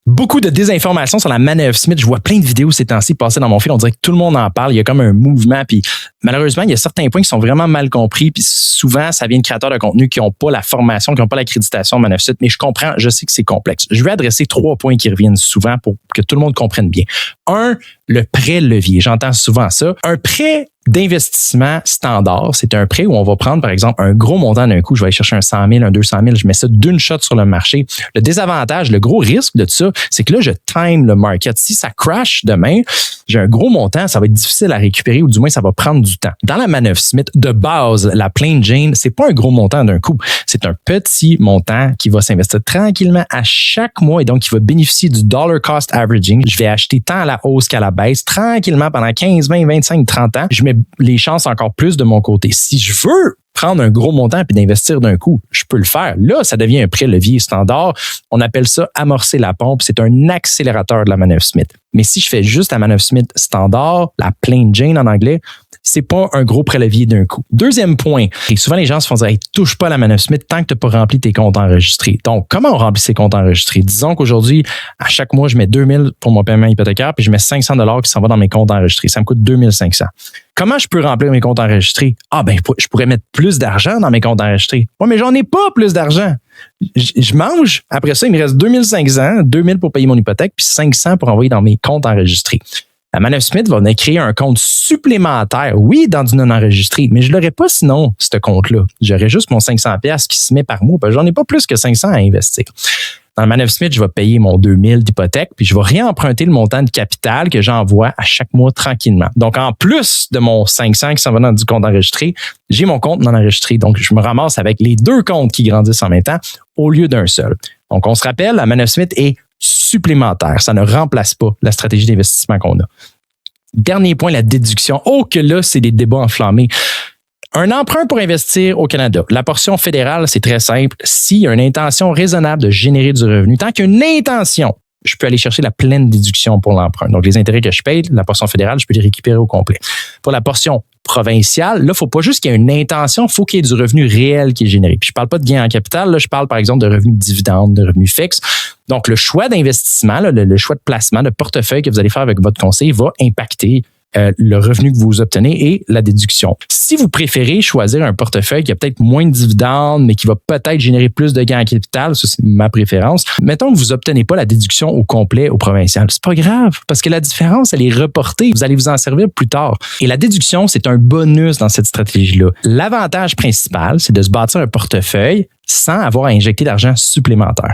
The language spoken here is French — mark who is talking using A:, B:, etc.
A: Beaucoup de désinformation sur la manœuvre Smith. Je vois plein de vidéos ces temps-ci passer dans mon fil. On dirait que tout le monde en parle. Il y a comme un mouvement. Puis malheureusement, il y a certains points qui sont vraiment mal compris. Puis souvent, ça vient de créateurs de contenu qui n'ont pas la formation, qui n'ont pas l'accréditation de manœuvre Smith. Mais je comprends, je sais que c'est complexe. Je vais adresser 3 points qui reviennent souvent pour que tout le monde comprenne bien. 1, le prêt levier. J'entends souvent ça. Un prêt d'investissement standard, c'est un prêt où on va prendre, par exemple, un gros montant d'un coup. Je vais aller chercher un 100 000, un 200 000. Je mets ça d'une shot sur le marché. Le désavantage, le gros risque de ça, c'est que là, je time le market. Si ça crash demain, j'ai un gros montant, ça va être difficile à récupérer ou du moins, ça va prendre du temps. Dans la manœuvre Smith, de base, la plain Jane, c'est pas un gros montant d'un coup. C'est un petit montant qui va s'investir tranquillement à chaque mois et donc qui va bénéficier du dollar cost averaging. Je vais acheter tant à la hausse qu'à la baisse tranquillement pendant 15, 20, 25, 30 ans. Je mets les chances encore plus de mon côté. Si je veux prendre un gros montant puis d'investir d'un coup, je peux le faire. Là, ça devient un prêt levier standard. On appelle ça amorcer la pompe. C'est un accélérateur de la manœuvre Smith. Mais si je fais juste la manœuvre Smith standard, la plain Jane en anglais, c'est pas un gros prélevier d'un coup. Deuxième point, et souvent les gens se font dire hey, touche pas à la manœuvre Smith tant que tu n'as pas rempli tes comptes enregistrés. Donc, comment on remplit ces comptes enregistrés? Disons qu'aujourd'hui, à chaque mois, je mets 2000 pour mon paiement hypothécaire, puis je mets 500 $ qui s'en va dans mes comptes enregistrés. Ça me coûte 2500. Comment je peux remplir mes comptes enregistrés? Ah ben, je pourrais mettre plus d'argent dans mes comptes enregistrés. Oui, mais j'en ai pas plus d'argent. Je mange, après ça, il me reste 2500, 2000 pour payer mon hypothèque, puis 500 pour envoyer dans mes comptes enregistrés. La manœuvre Smith va venir créer un compte supplémentaire, oui, dans du non-enregistré, mais je l'aurais pas sinon, ce compte-là. J'aurais juste mon 500$ qui se met par mois, parce que j'en ai pas plus que 500 à investir. Dans la manœuvre Smith, je vais payer mon 2000 d'hypothèque, puis je vais réemprunter le montant de capital que j'envoie à chaque mois tranquillement. Donc, en plus de mon 500 qui s'en va dans du compte enregistré, j'ai mon compte non enregistré. Donc, je me ramasse avec les 2 comptes qui grandissent en même temps au lieu d'un seul. Donc, on se rappelle, la manœuvre Smith est supplémentaire. Ça ne remplace pas la stratégie d'investissement qu'on a. Dernier point, la déduction. Oh, que là, c'est des débats enflammés. Un emprunt pour investir au Canada. La portion fédérale, c'est très simple. S'il y a une intention raisonnable de générer du revenu, tant qu'il y a une intention, je peux aller chercher la pleine déduction pour l'emprunt. Donc, les intérêts que je paye, la portion fédérale, je peux les récupérer au complet. Pour la portion provinciale, là, il ne faut pas juste qu'il y ait une intention, il faut qu'il y ait du revenu réel qui est généré. Puis, je ne parle pas de gain en capital, là, je parle par exemple de revenus de dividendes, de revenus fixes. Donc, le choix d'investissement, là, le choix de placement, de portefeuille que vous allez faire avec votre conseiller va impacter le revenu que vous obtenez et la déduction. Si vous préférez choisir un portefeuille qui a peut-être moins de dividendes, mais qui va peut-être générer plus de gains en capital, ça c'est ma préférence, mettons que vous n'obtenez pas la déduction au complet au provincial. C'est pas grave, parce que la différence, elle est reportée. Vous allez vous en servir plus tard. Et la déduction, c'est un bonus dans cette stratégie-là. L'avantage principal, c'est de se bâtir un portefeuille sans avoir à injecter d'argent supplémentaire.